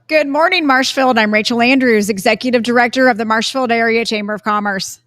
Good morning, Marshfield. I'm Rachel Andrews, Executive Director of the Marshfield Area Chamber of Commerce.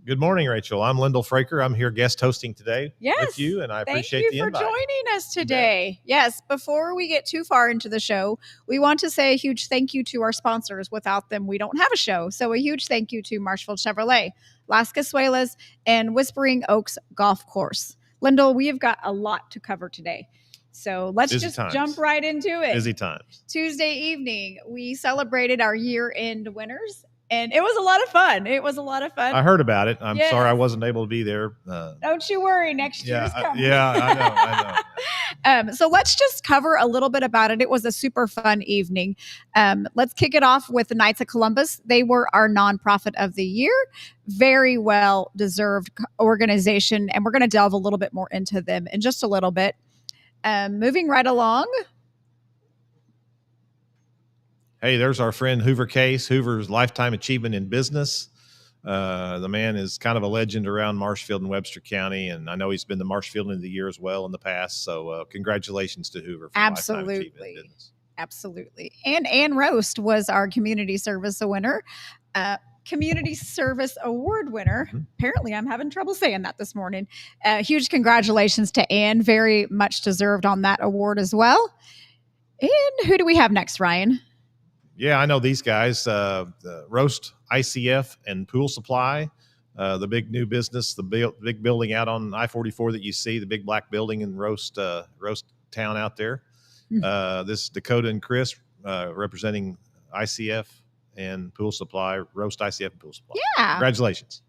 Good morning, Rachel. I'm Lyndall Fraker. I'm here guest hosting today Yes, with you, and I appreciate thank the you for invite. joining us today. Yes, before we get too far into the show, we want to say a huge thank you to our sponsors. Without them, we don't have a show. So a huge thank you to Marshfield Chevrolet, Las Casuelas, and Whispering Oaks Golf Course. Lyndall, we have got a lot to cover today. So let's jump right into it. Busy times. Tuesday evening, we celebrated our year-end winners. And it was a lot of fun. I heard about it. I'm sorry I wasn't able to be there. Don't you worry. Next year's coming. I know. So let's just cover a little bit about it. It was a super fun evening. Let's kick it off with the Knights of Columbus. They were our nonprofit of the year. Very well-deserved organization. And we're going to delve a little bit more into them in just a little bit. Moving right along. Hey, there's our friend Hoover Case, Hoover's Lifetime Achievement in Business. The man is kind of a legend around Marshfield and Webster County, and I know he's been the Marshfield of the Year as well in the past. So congratulations to Hoover for Lifetime Achievement in Business. Absolutely. And Ann Roast was our Community Service winner. Community Service Award winner. Mm-hmm. Apparently, I'm having trouble saying that this morning. Huge congratulations to Ann. Very much deserved on that award as well. And who do we have next, Ryan? Yeah, I know these guys, the Roast ICF and Pool Supply, the big new business, the big building out on I-44 that you see, the big black building in Roast town out there. Mm-hmm. This is Dakota and Chris representing ICF and Pool Supply, Roast ICF and Pool Supply. Yeah. Congratulations.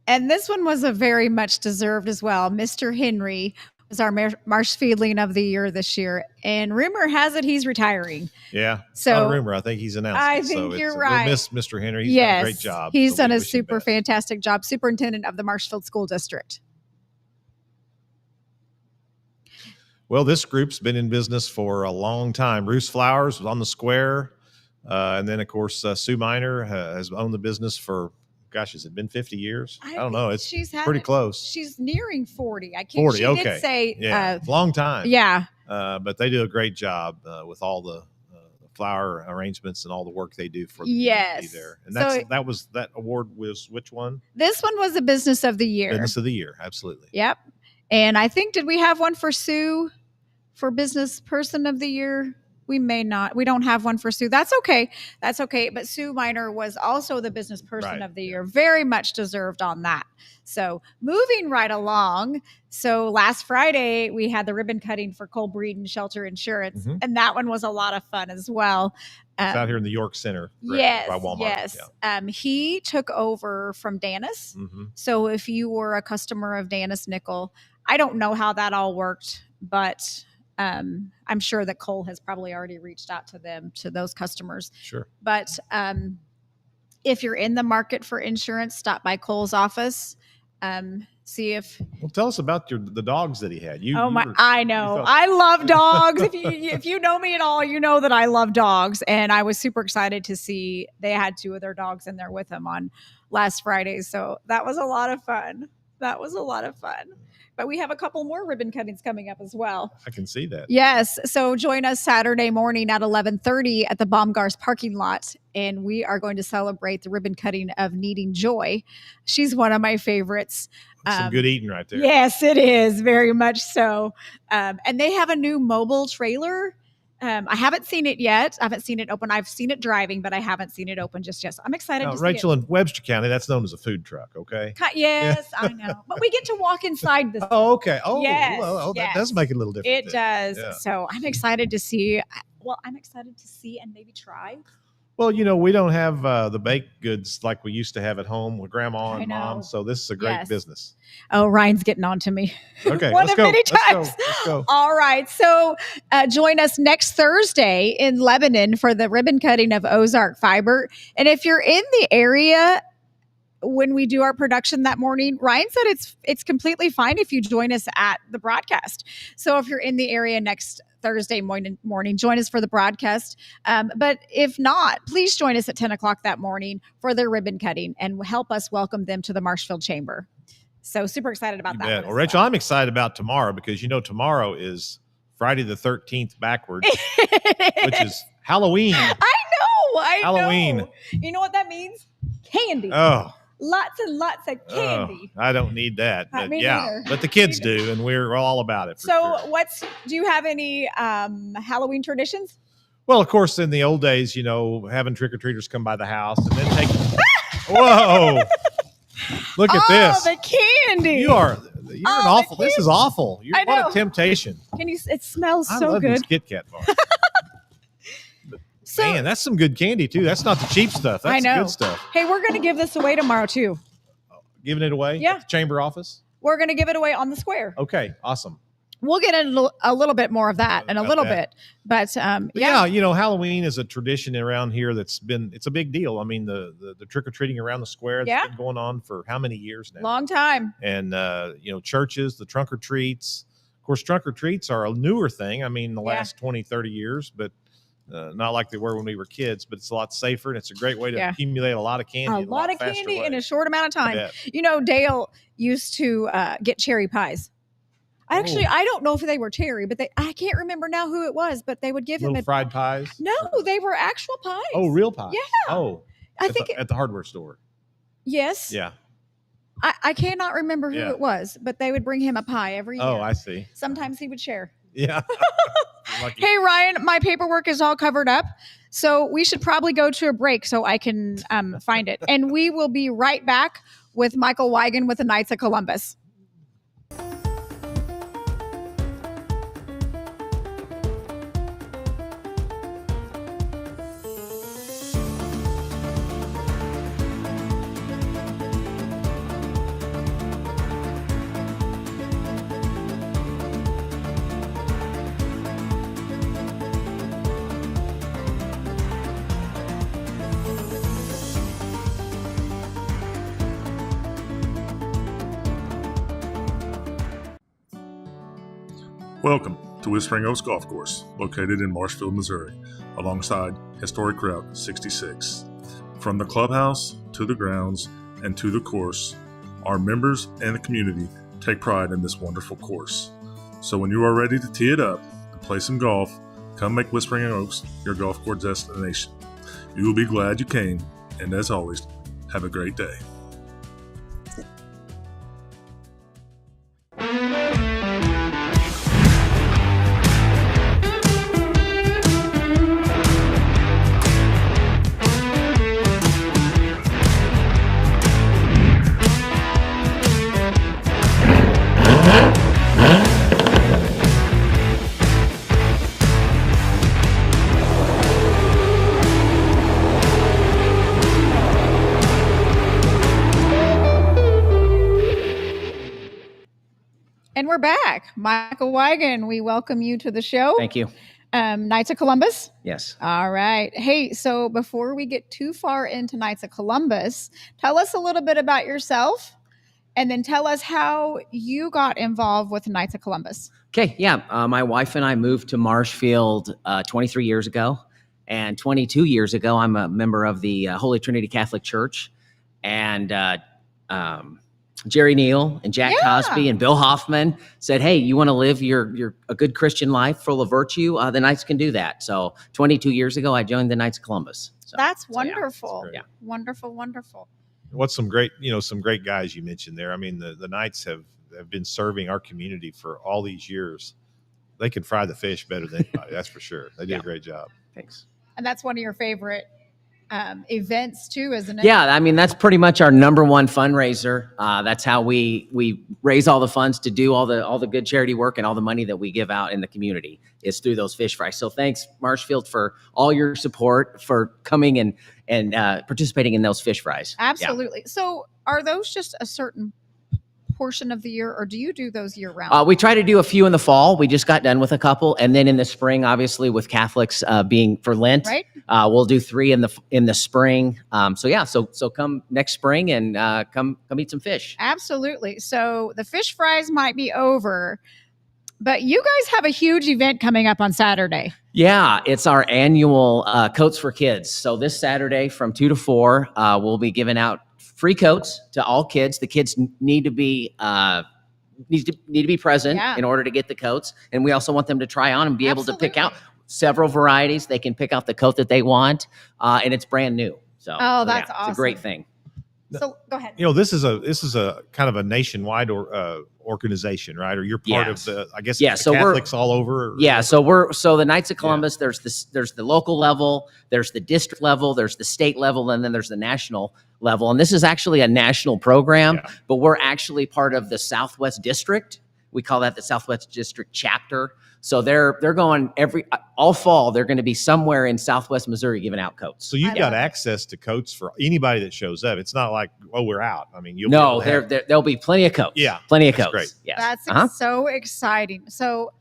And this one was a very much deserved as well. Mr. Henry was our Marshfieldling of the year this year. And rumor has it he's retiring. Yeah. So not a rumor. I think he's announced. I think you're right. We'll miss Mr. Henry. He's done a great job. He's done a super fantastic job. Superintendent of the Marshfield School District. Well, this group's been in business for a long time. Bruce Flowers was on the square. And then, of course, Sue Miner has owned the business for, gosh, has it been 50 years? I don't know. It's pretty close. She's nearing 40. I can't. 40, she okay. Did say, yeah, long time. Yeah. But they do a great job with all the flower arrangements and all the work they do for the community there. And that award was which one? This one was the Business of the Year. Business of the Year, absolutely. Yep. And I think, did we have one for Sue for Business Person of the Year? We may not. We don't have one for Sue. That's okay. But Sue Miner was also the Business Person of the Year. Very much deserved on that. So moving right along. So last Friday, we had the ribbon cutting for Cole Breeden Shelter Insurance. Mm-hmm. And that one was a lot of fun as well. It's out here in the York Center by Walmart. Yes. Yeah. He took over from Danis. Mm-hmm. So if you were a customer of Danis Nickel, I don't know how that all worked, but I'm sure that Cole has probably already reached out to those customers. Sure. But if you're in the market for insurance, stop by Cole's office. See if. Well, tell us about the dogs that he had. I know. I love dogs. if you know me at all, you know that I love dogs. And I was super excited to see they had 2 of their dogs in there with them on last Friday. So that was a lot of fun. But we have a couple more ribbon cuttings coming up as well. I can see that. Yes. So join us Saturday morning at 11:30 at the Baumgars parking lot. And we are going to celebrate the ribbon cutting of Needing Joy. She's one of my favorites. Some good eating right there. Yes, it is. Very much so. And they have a new mobile trailer. I haven't seen it yet. I haven't seen it open. I've seen it driving, but I haven't seen it open just yet. So I'm excited to see it. Rachel, in Webster County, that's known as a food truck, okay? Yes, I know. But we get to walk inside this. Oh, okay. Oh, yes, well, that does make it a little different. It does. Yeah. So I'm excited to see. I'm excited to see and maybe try. Well, we don't have the baked goods like we used to have at home with grandma and mom. So this is a great business. Oh, Ryan's getting on to me. Okay, Let's go. All right. So join us next Thursday in Lebanon for the ribbon cutting of Ozark Fiber. And if you're in the area when we do our production that morning, Ryan said it's completely fine if you join us at the broadcast. So if you're in the area next Thursday morning, join us for the broadcast. But if not, please join us at 10 o'clock that morning for their ribbon cutting and help us welcome them to the Marshfield Chamber. So super excited about that. Well, Rachel, I'm excited about tomorrow because tomorrow is Friday the 13th backwards, which is Halloween. I Halloween. know. You know what that means? Candy. Oh. Lots and lots of candy. I don't need that. But Me yeah, neither. but the kids do, and we're all about it. So sure. do you have any Halloween traditions? Well, of course, in the old days, having trick-or-treaters come by the house and then take whoa. Look at this. Oh, the candy. You're an awful. This is awful. What a temptation. It smells I so love good. These Kit Kat bars. Man, that's some good candy too. That's not the cheap stuff. That's the good stuff. Hey, we're going to give this away tomorrow too. Giving it away? Yeah. At the chamber office? We're going to give it away on the square. Okay, awesome. We'll get into a little bit more of that in a little bit. But yeah, Halloween is a tradition around here it's a big deal. I mean, the trick-or-treating around the square that's been going on for how many years now? Long time. And, churches, the trunk-or-treats. Of course, trunk-or-treats are a newer thing. I mean, the last 20, 30 years, but not like they were when we were kids, but it's a lot safer, and it's a great way to accumulate a lot of candy. A lot of candy in a short amount of time. Dale used to get cherry pies. I don't know if they were cherry, but I can't remember now who it was, but they would give him fried pies. No, they were actual pies. Oh, real pies. Yeah. Oh, I think at the hardware store. Yes. Yeah. I cannot remember who it was, but they would bring him a pie every year. Oh, I see. Sometimes he would share. Yeah. Hey, Ryan, my paperwork is all covered up, so we should probably go to a break so I can find it. And we will be right back with Michael Wigan with the Knights of Columbus. Welcome to Whispering Oaks Golf Course, located in Marshfield, Missouri, alongside historic Route 66. From the clubhouse to the grounds and to the course, our members and the community take pride in this wonderful course. So when you are ready to tee it up and play some golf, come make Whispering Oaks your golf course destination. You will be glad you came, and as always, have a great day. And we're back. Michael Wigan, we welcome you to the show. Thank you. Knights of Columbus? Yes. All right. Hey, so before we get too far into Knights of Columbus, tell us a little bit about yourself and then tell us how you got involved with Knights of Columbus. Okay, yeah. My wife and I moved to Marshfield 23 years ago. And 22 years ago, I'm a member of the Holy Trinity Catholic Church. And Jerry Neal and Jack Cosby and Bill Hoffman said, hey, you want to live a good Christian life full of virtue? The Knights can do that. So 22 years ago, I joined the Knights of Columbus. That's wonderful. Yeah. Wonderful, wonderful. What's some great guys you mentioned there. I mean, the Knights have been serving our community for all these years. They can fry the fish better than anybody. That's for sure. They did a great job. Thanks. And that's one of your favorite events too, isn't it? Yeah, I mean, that's pretty much our number one fundraiser. That's how we raise all the funds to do all the good charity work, and all the money that we give out in the community is through those fish fries. So thanks, Marshfield, for all your support, for coming and participating in those fish fries. Absolutely. Yeah. So are those just a certain portion of the year, or do you do those year round? We try to do a few in the fall. We just got done with a couple, and then in the spring, obviously with Catholics being for Lent, right? We'll do 3 in the spring. So come next spring and come eat some fish. Absolutely. So the fish fries might be over, but you guys have a huge event coming up on Saturday. Yeah, it's our annual Coats for Kids. So this Saturday from 2 to 4, we'll be giving out free coats to all kids. The kids need to be present in order to get the coats, and we also want them to try on and be able to pick out. several varieties. They can pick out the coat that they want, and it's brand new. So, That's awesome. It's a great thing. So go ahead. This is a kind of a nationwide organization, right? Or you're part of the, I guess, so Catholics all over. So the Knights of Columbus. There's the local level, there's the district level, there's the state level, and then there's the national level. And this is actually a national program, but we're actually part of the Southwest District. We call that the Southwest District chapter. So they're going all fall. They're going to be somewhere in Southwest Missouri giving out coats. So you've got access to coats for anybody that shows up. It's not like, we're out. I mean, there'll be plenty of coats. Yeah, plenty of coats. Great. Yes. That's so exciting. So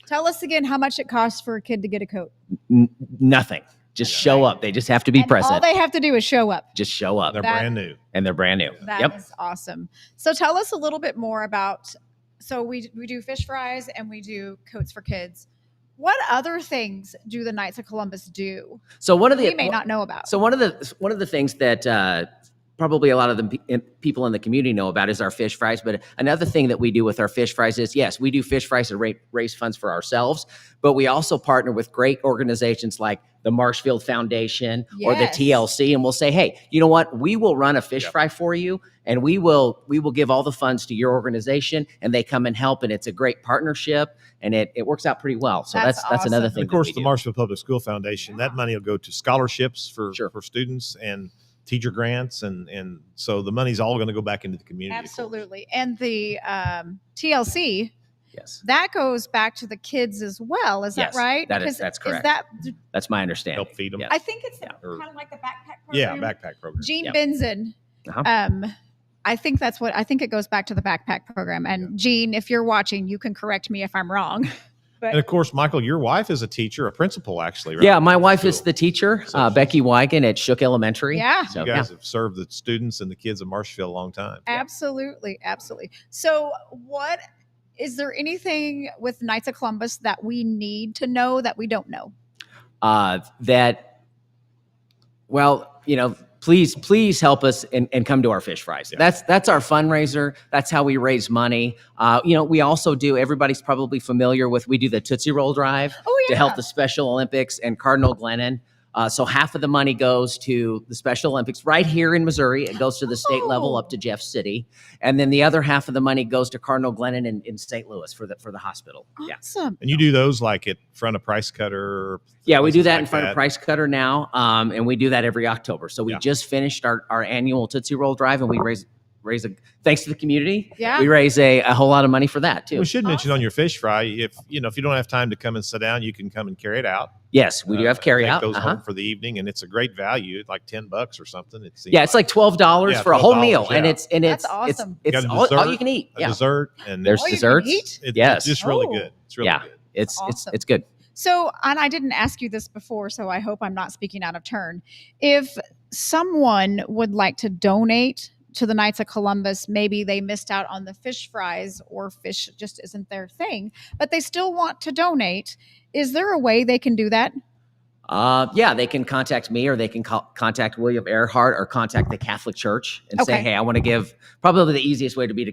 tell us again how much it costs for a kid to get a coat. Nothing. Just show up. They just have to be present. All they have to do is show up. Just show up. They're brand new. And they're brand new. That is awesome. So tell us a little bit more about. So we do fish fries and we do coats for kids. What other things do the Knights of Columbus do? So one of the we may not know about. So one of the things that probably a lot of the people in the community know about is our fish fries. But another thing that we do with our fish fries is, yes, we do fish fries to raise funds for ourselves, but we also partner with great organizations like the Marshfield Foundation or the TLC, and we'll say, hey, you know what? We will run a fish fry for you, and we will give all the funds to your organization, and they come and help, and it's a great partnership, and it works out pretty well. So that's awesome. another thing. And of course, the Marshfield Public School Foundation, that money will go to scholarships for students and teacher grants, and so the money's all going to go back into the community. Absolutely. And the TLC, that goes back to the kids as well. Is that right? That's correct. That's my understanding. Help feed them. Yes. I think it's kind of like the backpack program. Yeah, backpack program. Gene Benson. I think it goes back to the backpack program. And Gene, if you're watching, you can correct me if I'm wrong. And of course, Michael, your wife is a teacher, a principal, actually, right? Yeah, my wife is the teacher, Becky Wigan at Shook Elementary. Yeah. So you guys have served the students and the kids of Marshfield a long time. Absolutely. Absolutely. So is there anything with Knights of Columbus that we need to know that we don't know? Please help us and come to our fish fries. Yeah. That's our fundraiser. That's how we raise money. We also do, everybody's probably familiar with, we do the Tootsie Roll Drive to help the Special Olympics and Cardinal Glennon. So half of the money goes to the Special Olympics right here in Missouri. It goes to the state level up to Jeff City. And then the other half of the money goes to Cardinal Glennon in St. Louis for the hospital. Awesome. And you do those like at front of Price Cutter? Yeah, we do that in front of Price Cutter now. And we do that every October. So we just finished our annual Tootsie Roll Drive, and we raise thanks to the community. Yeah. We raise a whole lot of money for that too. We should mention on your fish fry, if you don't have time to come and sit down, you can come and carry it out. Yes, we do have carry out. Take those home for the evening, and it's a great value, like $10 or something. It's like $12 for a whole meal, and it's awesome. It's all you can eat. A dessert, and there's desserts. It's just really good. It's really good. It's awesome. It's good. So, and I didn't ask you this before, so I hope I'm not speaking out of turn. If someone would like to donate to the Knights of Columbus, maybe they missed out on the fish fries or fish just isn't their thing, but they still want to donate. Is there a way they can do that? They can contact me, or they can contact William Earhart, or contact the Catholic Church and say, hey, I want to give. Probably the easiest way to be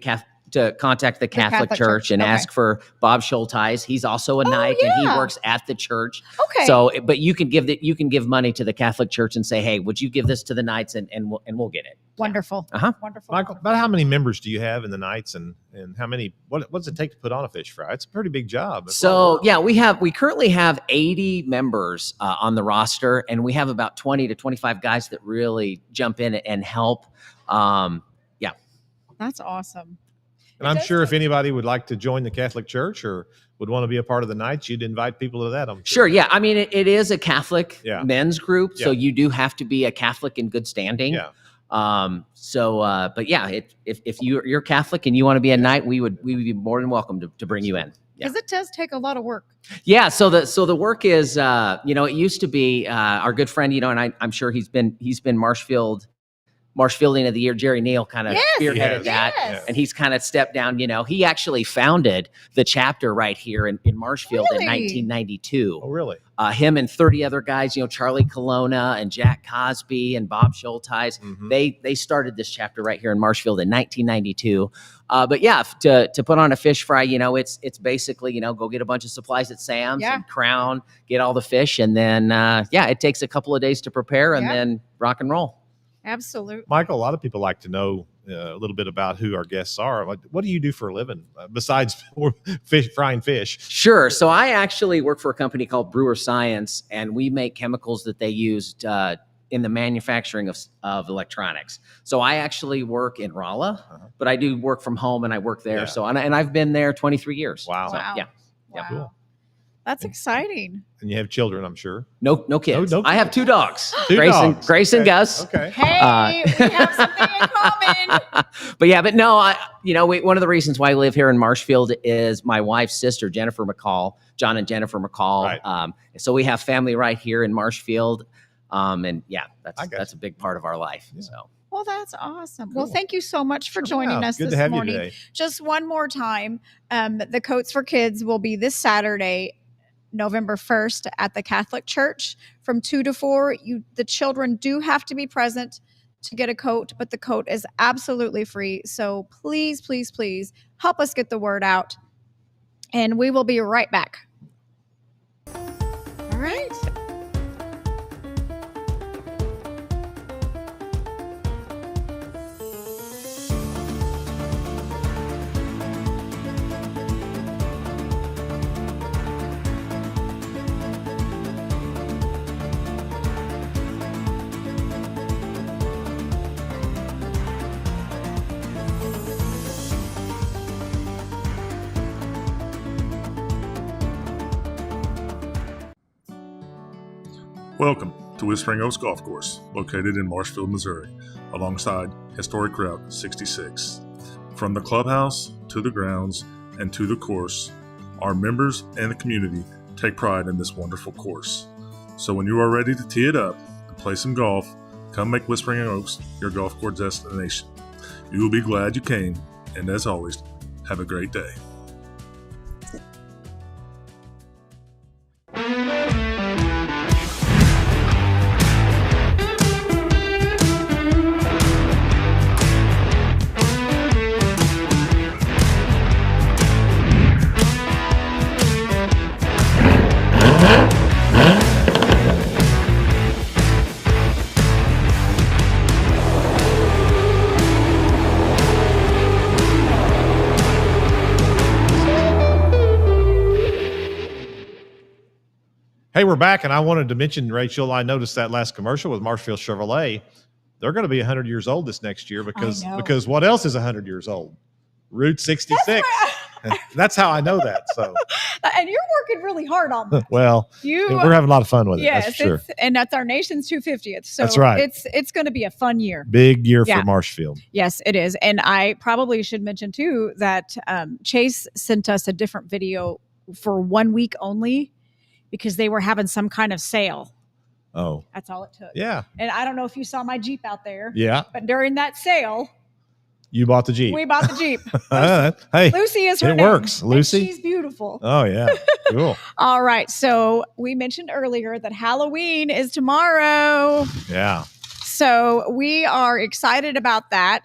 to contact the Catholic Church and ask for Bob Schulteis. He's also a Knight, and he works at the church. Okay. So, but you can give money to the Catholic Church and say, hey, would you give this to the Knights, and we'll get it. Wonderful. Wonderful. Michael, about how many members do you have in the Knights, and how many? What does it take to put on a fish fry? It's a pretty big job. So we currently have 80 members on the roster, and we have about 20 to 25 guys that really jump in and help. That's awesome. And I'm sure if anybody would like to join the Catholic Church or would want to be a part of the Knights, you'd invite people to that. I'm sure. Yeah. I mean, it is a Catholic men's group, so you do have to be a Catholic in good standing. Yeah. If you're Catholic and you want to be a Knight, we would be more than welcome to bring you in. Because it does take a lot of work. Yeah. So the work is, it used to be our good friend, and I'm sure he's been Marshfielding of the Year, Jerry Neal, kind of spearheaded that. Yes. And he's kind of stepped down. He actually founded the chapter right here in Marshfield in 1992. Oh, really? Him and 30 other guys, Charlie Colonna and Jack Cosby and Bob Schulteis, they started this chapter right here in Marshfield in 1992. But yeah, to put on a fish fry, it's basically, go get a bunch of supplies at Sam's and Crown, get all the fish. And then, it takes a couple of days to prepare and then rock and roll. Absolutely. Michael, a lot of people like to know a little bit about who our guests are. Like, what do you do for a living besides frying fish? Sure. So I actually work for a company called Brewer Science, and we make chemicals that they used in the manufacturing of electronics. So I actually work in Rolla, but I do work from home and I work there. So and I've been there 23 years. Wow. So, yeah. Wow. Cool. That's exciting. And you have children, I'm sure. No kids. No I have 2 dogs. Two dogs. Grace and Gus. Okay. Hey, we have something in common. But no, one of the reasons why I live here in Marshfield is my wife's sister, Jennifer McCall, John and Jennifer McCall. Right. So we have family right here in Marshfield. And that's a big part of our life. Yeah. So. Well, that's awesome. Cool. Well, thank you so much for joining us Good this to have morning. you today. Just one more time, the Coats for Kids will be this Saturday, November 1st at the Catholic Church from 2 to 4. The children do have to be present to get a coat, but the coat is absolutely free. So please, please, please help us get the word out. And we will be right back. All right. Welcome to Whispering Oaks Golf Course, located in Marshfield, Missouri, alongside historic Route 66. From the clubhouse to the grounds and to the course, our members and the community take pride in this wonderful course. So when you are ready to tee it up and play some golf, come make Whispering Oaks your golf course destination. You will be glad you came, and as always, have a great day. Hey, we're back, and I wanted to mention, Rachel, I noticed that last commercial with Marshfield Chevrolet. They're going to be 100 years old this next year because what else is 100 years old? Route 66. That's how I know that. So, and you're working really hard on that. Well, we're having a lot of fun with it. Yes, that's for sure. And that's our nation's 250th. So that's right. It's going to be a fun year. Big year for Marshfield. Yes, it is. And I probably should mention too that Chase sent us a different video for 1 week only because they were having some kind of sale. Oh, that's all it took. Yeah. And I don't know if you saw my Jeep out there. Yeah. But during that sale, you bought the Jeep. We bought the Jeep. Hey, Lucy is her name. It works. Lucy. And she's beautiful. Oh, yeah. Cool. All right. So we mentioned earlier that Halloween is tomorrow. Yeah. So we are excited about that.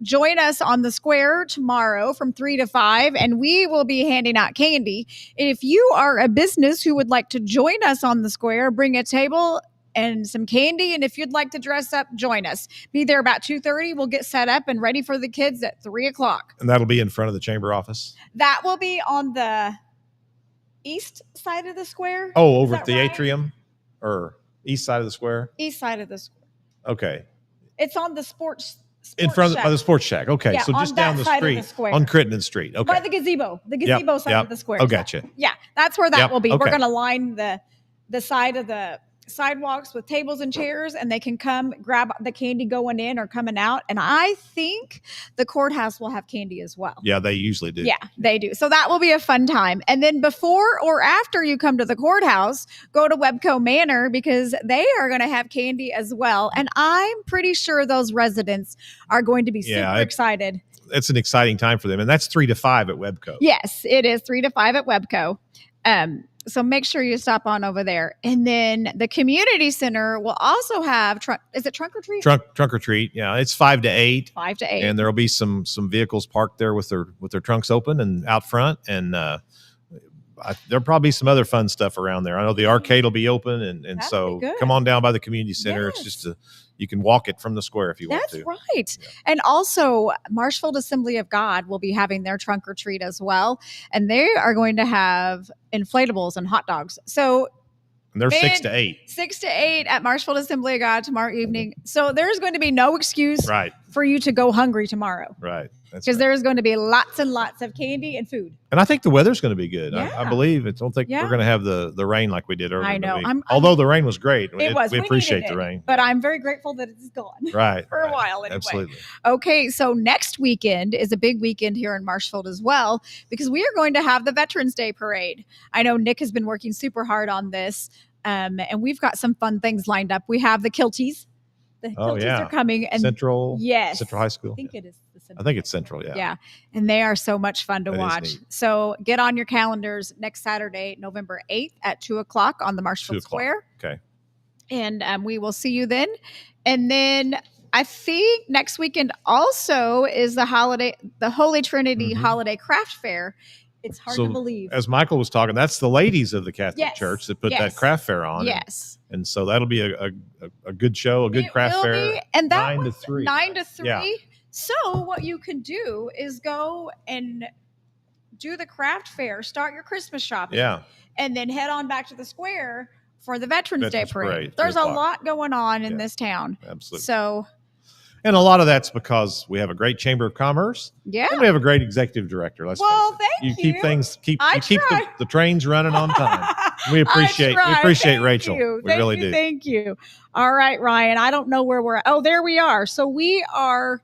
Join us on the square tomorrow from 3 to 5, and we will be handing out candy. If you are a business who would like to join us on the square, bring a table and some candy. And if you'd like to dress up, join us. Be there about 2:30. We'll get set up and ready for the kids at 3:00. And that'll be in front of the chamber office? That will be on the east side of the square. Oh, over at the atrium or east side of the square? East side of the square. Okay. It's on the sports in front of the sports shack. Okay. Yeah, so just down the street on Crittenden Street. Okay. By the gazebo. The gazebo side of the square. Oh, gotcha. Yeah. That's where that will be. Okay. We're going to line the side of the sidewalks with tables and chairs, and they can come grab the candy going in or coming out. And I think the courthouse will have candy as well. Yeah, they usually do. Yeah, they do. So that will be a fun time. And then before or after you come to the courthouse, go to Webco Manor because they are going to have candy as well. And I'm pretty sure those residents are going to be super excited. It's an exciting time for them. And that's 3 to 5 at Webco. Yes, it is 3 to 5 at Webco. So make sure you stop on over there. And then the community center will also have, is it trunk or treat? Trunk or treat. Yeah. It's 5 to 8. 5 to 8. And there'll be some vehicles parked there with their trunks open and out front. And there'll probably be some other fun stuff around there. I know the arcade will be open. And so come on down by the community center. Yes. It's just you can walk it from the square if you want to. That's right. Yeah. And also Marshfield Assembly of God will be having their trunk or treat as well. And they are going to have inflatables and hot dogs. So and they're 6 to 8. 6 to 8 at Marshfield Assembly of God tomorrow evening. So there's going to be no excuse for you to go hungry tomorrow. Right. Because there's going to be lots and lots of candy and food. And I think the weather's going to be good. Yeah. I believe it. Don't think we're going to have the rain like we did earlier. I know. Although the rain was great. It was. We appreciate the rain. But I'm very grateful that it's gone. Right. For a while anyway. Absolutely. Okay. So next weekend is a big weekend here in Marshfield as well, because we are going to have the Veterans Day Parade. I know Nick has been working super hard on this. And we've got some fun things lined up. We have the Kilties. The Kilties are coming. And Central. Yes. Central High School. I think it is. I think it's Central, yeah. Yeah. And they are so much fun to watch. So get on your calendars next Saturday, November 8th at 2:00 on the Marshfield Square. Okay. And we will see you then. And then I think next weekend also is the Holy Trinity Holiday Craft Fair. It's hard to believe. As Michael was talking, that's the ladies of the Catholic Church that put that craft fair on. Yes. And so that'll be a good show, a good craft fair. And that 9 to 3. 9 to 3. Yeah. So what you can do is go and do the craft fair, start your Christmas shopping, and then head on back to the square for the Veterans Day Parade. There's a lot going on in this town. Absolutely. So, and a lot of that's because we have a great Chamber of Commerce. Yeah. And we have a great executive director. Let's face it. Thank you. You keep the trains running on time. We appreciate Rachel. We really do. Thank you. All right, Ryan. I don't know where we're at. Oh, there we are. So we are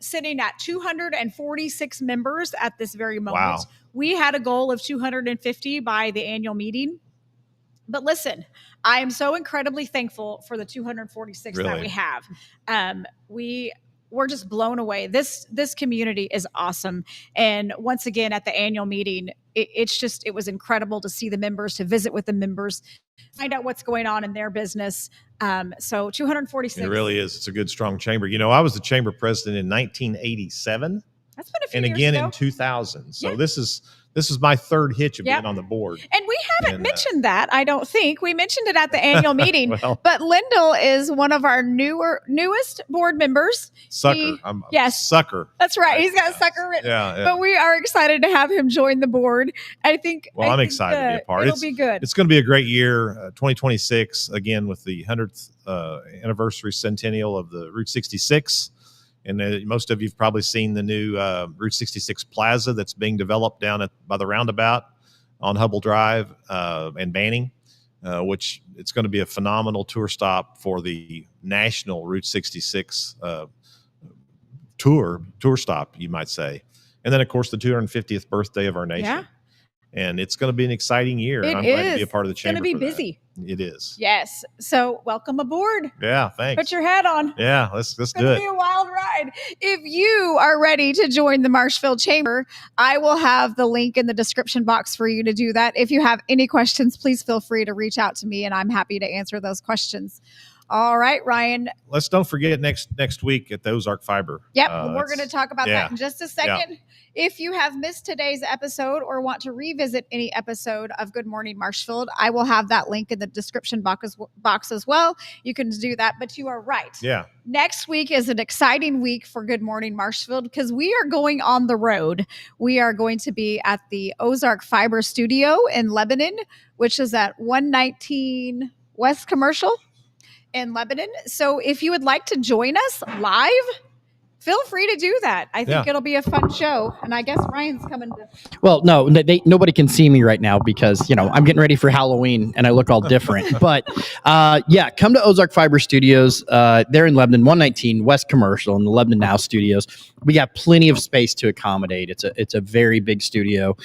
sitting at 246 members at this very moment. Wow. We had a goal of 250 by the annual meeting. But listen, I am so incredibly thankful for the 246 that we have. We're just blown away. This community is awesome. And once again, at the annual meeting, it was incredible to see the members, to visit with the members, find out what's going on in their business. So 246. It really is. It's a good, strong chamber. You know, I was the chamber president in 1987. That's been a few years ago. And again in 2000. So this is my third hitch of being on the board. And we haven't mentioned that, I don't think. We mentioned it at the annual meeting. But Lyndall is one of our newest board members. Sucker. Sucker. That's right. He's got Sucker written. Yeah. But we are excited to have him join the board. I'm excited to be a part. It'll be good. It's going to be a great year. 2026, again, with the 100th anniversary centennial of the Route 66. And most of you have probably seen the new Route 66 Plaza that's being developed down by the roundabout on Hubble Drive and Banning, which it's going to be a phenomenal tour stop for the national Route 66 tour stop, you might say. And then, of course, the 250th birthday of our nation. Yeah. And it's going to be an exciting year. And I'm glad to be a part of the chamber. It's going to be busy. It is. Yes. So welcome aboard. Yeah, thanks. Put your hat on. Yeah, let's do it. It's going to be a wild ride. If you are ready to join the Marshfield Chamber, I will have the link in the description box for you to do that. If you have any questions, please feel free to reach out to me, and I'm happy to answer those questions. All right, Ryan. Let's don't forget next week at the Ozark Fiber. Yep, we're going to talk about that in just a second. Yeah. If you have missed today's episode or want to revisit any episode of Good Morning Marshfield, I will have that link in the description box as well. You can do that, but you are right. Yeah. Next week is an exciting week for Good Morning Marshfield because we are going on the road. We are going to be at the Ozark Fiber Studio in Lebanon, which is at 119 West Commercial in Lebanon. So if you would like to join us live, feel free to do that. I think it'll be a fun show. And I guess Ryan's coming to. Well, no, nobody can see me right now because, I'm getting ready for Halloween and I look all different. But come to Ozark Fiber Studios. They're in Lebanon, 119 West Commercial in the Lebanon Now Studios. We got plenty of space to accommodate. It's a very big studio.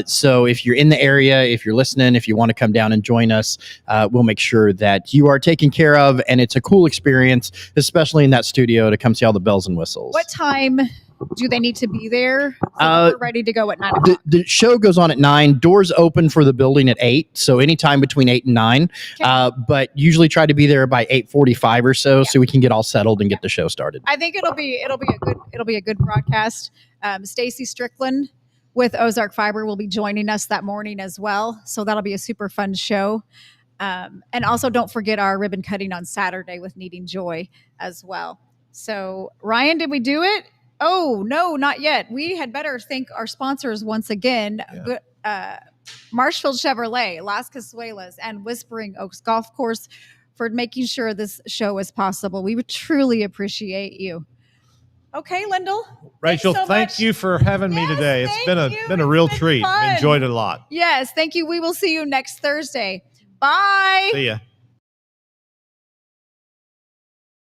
So if you're in the area, if you're listening, if you want to come down and join us, we'll make sure that you are taken care of. And it's a cool experience, especially in that studio, to come see all the bells and whistles. What time do they need to be there? So we're ready to go at 9 o'clock. The show goes on at 9. Doors open for the building at 8. So anytime between 8 and 9. Okay. But usually try to be there by 8:45 or so, so we can get all settled and get the show started. I think it'll be a good broadcast. Stacy Strickland with Ozark Fiber will be joining us that morning as well. So that'll be a super fun show. And also don't forget our ribbon cutting on Saturday with Needing Joy as well. So Ryan, did we do it? Oh, no, not yet. We had better thank our sponsors once again. Marshfield Chevrolet, Las Casuelas, and Whispering Oaks Golf Course for making sure this show is possible. We would truly appreciate you. Okay, Lyndall. Rachel, thank you for having me today. It's been a real treat. Enjoyed it a lot. Yes, thank you. We will see you next Thursday. Bye. See ya.